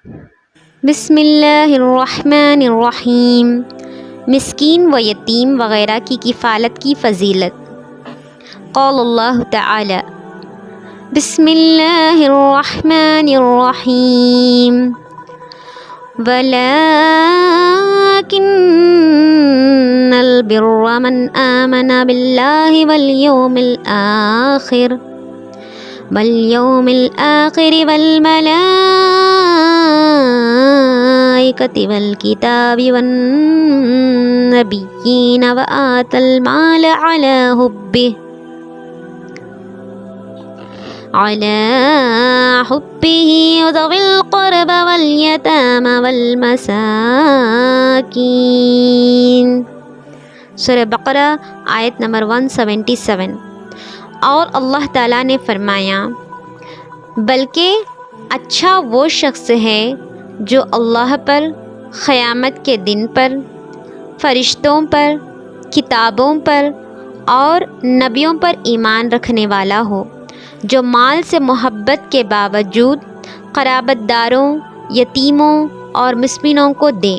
بسم اللہ الرحمن الرحیم۔ مسکین و یتیم وغیرہ کی کفالت کی فضیلت۔ قال اللہ تعالی بسم اللہ الرحمن الرحیم ولكن البر من آمن بالله واليوم الآخر والملائكة والكتاب والنبيين وآتى المال على حبه وذوي القربى واليتامى والمساكين۔ سورہ بقرہ آیت نمبر 177۔ اور اللہ تعالیٰ نے فرمایا بلکہ اچھا وہ شخص ہے جو اللہ پر، قیامت کے دن پر، فرشتوں پر، کتابوں پر اور نبیوں پر ایمان رکھنے والا ہو، جو مال سے محبت کے باوجود قرابت داروں، یتیموں اور مسکینوں کو دے۔